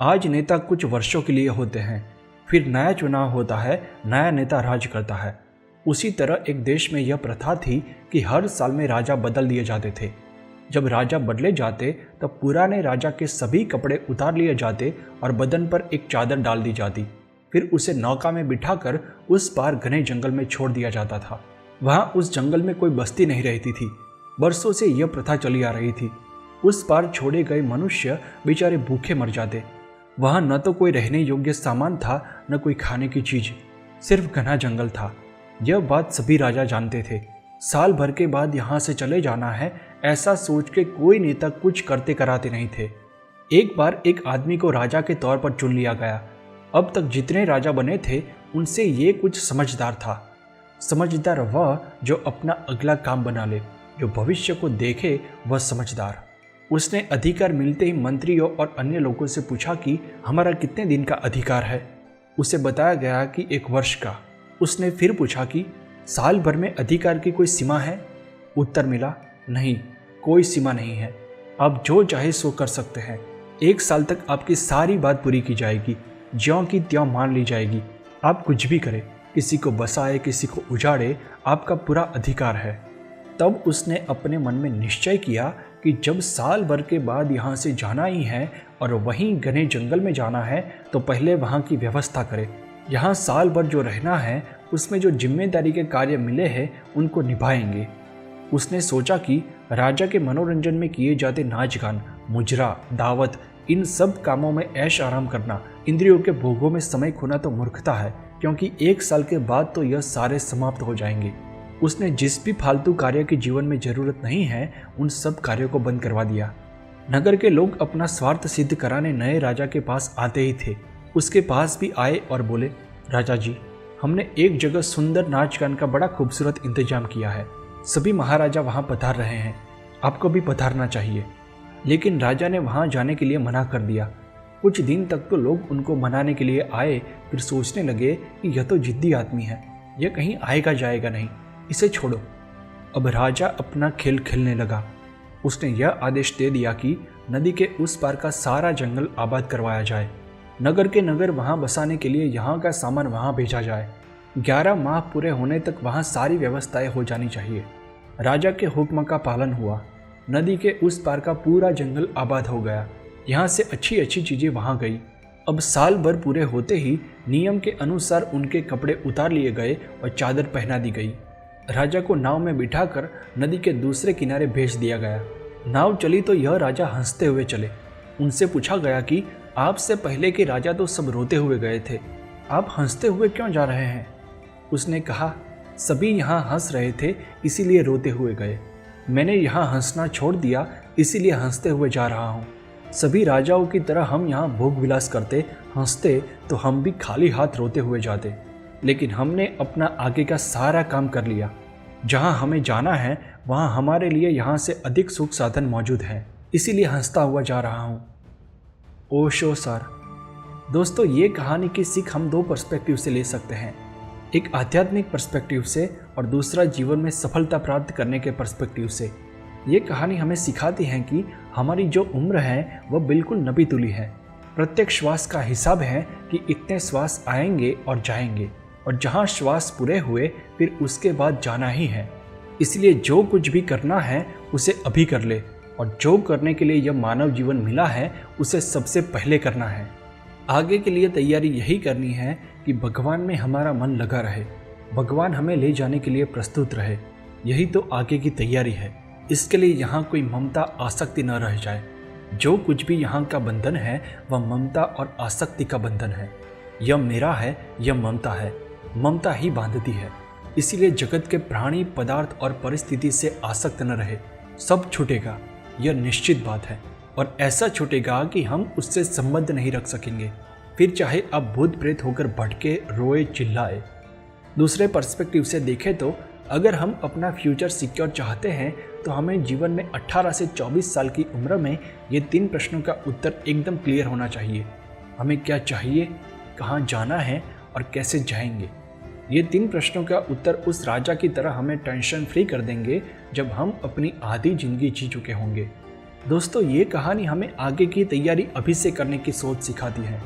आज नेता कुछ वर्षों के लिए होते हैं, फिर नया चुनाव होता है, नया नेता राज करता है। उसी तरह एक देश में यह प्रथा थी कि हर साल में राजा बदल दिए जाते थे। जब राजा बदले जाते तब पुराने राजा के सभी कपड़े उतार लिए जाते और बदन पर एक चादर डाल दी जाती। फिर उसे नौका में बिठाकर उस पार घने जंगल में छोड़ दिया जाता था। वहां उस जंगल में कोई बस्ती नहीं रहती थी। बरसों से यह प्रथा चली आ रही थी। उस पार छोड़े गए मनुष्य बेचारे भूखे मर जाते। वहां न तो कोई रहने योग्य सामान था, न कोई खाने की चीज, सिर्फ घना जंगल था। यह बात सभी राजा जानते थे। साल भर के बाद यहाँ से चले जाना है, ऐसा सोच के कोई नेता कुछ करते कराते नहीं थे। एक बार एक आदमी को राजा के तौर पर चुन लिया गया। अब तक जितने राजा बने थे उनसे ये कुछ समझदार था। समझदार वह जो अपना अगला काम बना ले, जो भविष्य को देखे, वह समझदार। उसने अधिकार मिलते ही मंत्रियों और अन्य लोगों से पूछा कि हमारा कितने दिन का अधिकार है। उसे बताया गया कि 1 वर्ष का। उसने फिर पूछा कि साल भर में अधिकार की कोई सीमा है? उत्तर मिला, नहीं, कोई सीमा नहीं है। आप जो चाहे सो कर सकते हैं। 1 साल तक आपकी सारी बात पूरी की जाएगी, ज्यों की त्यों मान ली जाएगी। आप कुछ भी करें, किसी को बसाए, किसी को उजाड़े, आपका पूरा अधिकार है। तब उसने अपने मन में निश्चय किया कि जब साल भर के बाद यहाँ से जाना ही है और वहीं घने जंगल में जाना है, तो पहले वहाँ की व्यवस्था करे। यहाँ साल भर जो रहना है उसमें जो जिम्मेदारी के कार्य मिले हैं उनको निभाएंगे। उसने सोचा कि राजा के मनोरंजन में किए जाते नाच गान, मुजरा, दावत, इन सब कामों में ऐश आराम करना, इंद्रियों के भोगों में समय खोना तो मूर्खता है, क्योंकि 1 साल के बाद तो यह सारे समाप्त हो जाएंगे। उसने जिस भी फालतू कार्य की जीवन में जरूरत नहीं है उन सब कार्यों को बंद करवा दिया। नगर के लोग अपना स्वार्थ सिद्ध कराने नए राजा के पास आते ही थे। उसके पास भी आए और बोले, राजा जी, हमने एक जगह सुंदर नाच गान का बड़ा खूबसूरत इंतजाम किया है। सभी महाराजा वहां पधार रहे हैं, आपको भी पधारना चाहिए। लेकिन राजा ने वहां जाने के लिए मना कर दिया। कुछ दिन तक तो लोग उनको मनाने के लिए आए, फिर सोचने लगे कि यह तो जिद्दी आदमी है, यह कहीं आएगा जाएगा नहीं, इसे छोड़ो। अब राजा अपना खेल खेलने लगा। उसने यह आदेश दे दिया कि नदी के उस पार का सारा जंगल आबाद करवाया जाए। नगर के नगर वहां बसाने के लिए यहाँ का सामान वहां भेजा जाए। 11 माह पूरे होने तक वहां सारी व्यवस्थाएं हो जानी चाहिए। राजा के हुक्म का पालन हुआ। नदी के उस पार का पूरा जंगल आबाद हो गया। यहाँ से अच्छी अच्छी चीजें वहां गई। अब साल भर पूरे होते ही नियम के अनुसार उनके कपड़े उतार लिए गए और चादर पहना दी गई। राजा को नाव में बिठाकर नदी के दूसरे किनारे भेज दिया गया। नाव चली तो यह राजा हंसते हुए चले। उनसे पूछा गया कि आपसे पहले के राजा तो सब रोते हुए गए थे, आप हंसते हुए क्यों जा रहे हैं? उसने कहा, सभी यहाँ हंस रहे थे इसीलिए रोते हुए गए। मैंने यहाँ हंसना छोड़ दिया इसीलिए हंसते हुए जा रहा हूँ। सभी राजाओं की तरह हम यहाँ भोग विलास करते, हंसते तो हम भी खाली हाथ रोते हुए जाते। लेकिन हमने अपना आगे का सारा काम कर लिया। जहाँ हमें जाना है वहाँ हमारे लिए यहाँ से अधिक सुख साधन मौजूद हैं, इसीलिए हंसता हुआ जा रहा हूँ। ओशो सर। दोस्तों, ये कहानी की सीख हम 2 पर्सपेक्टिव से ले सकते हैं। एक आध्यात्मिक पर्सपेक्टिव से और दूसरा जीवन में सफलता प्राप्त करने के पर्सपेक्टिव से। ये कहानी हमें सिखाती है कि हमारी जो उम्र है वह बिल्कुल नबी तुली है। प्रत्येक श्वास का हिसाब है कि इतने श्वास आएंगे और जाएंगे, और जहाँ श्वास पूरे हुए फिर उसके बाद जाना ही है। इसलिए जो कुछ भी करना है उसे अभी कर ले, और जो करने के लिए यह मानव जीवन मिला है उसे सबसे पहले करना है। आगे के लिए तैयारी यही करनी है कि भगवान में हमारा मन लगा रहे, भगवान हमें ले जाने के लिए प्रस्तुत रहे। यही तो आगे की तैयारी है। इसके लिए यहाँ कोई ममता आसक्ति न रह जाए। जो कुछ भी यहाँ का बंधन है वह ममता और आसक्ति का बंधन है। यह मेरा है, यह ममता है, ममता ही बांधती है। इसीलिए जगत के प्राणी, पदार्थ और परिस्थिति से आसक्त न रहे। सब छूटेगा, यह निश्चित बात है, और ऐसा छूटेगा कि हम उससे संबंध नहीं रख सकेंगे। फिर चाहे आप भूत प्रेत होकर भटके, रोए, चिल्लाए। दूसरे पर्सपेक्टिव से देखें तो अगर हम अपना फ्यूचर सिक्योर चाहते हैं तो हमें जीवन में 18 से 24 साल की उम्र में ये 3 प्रश्नों का उत्तर एकदम क्लियर होना चाहिए। हमें क्या चाहिए, कहाँ जाना है और कैसे जाएंगे। ये 3 प्रश्नों का उत्तर उस राजा की तरह हमें टेंशन फ्री कर देंगे जब हम अपनी आधी जिंदगी जी चुके होंगे। दोस्तों, ये कहानी हमें आगे की तैयारी अभी से करने की सोच सिखाती है।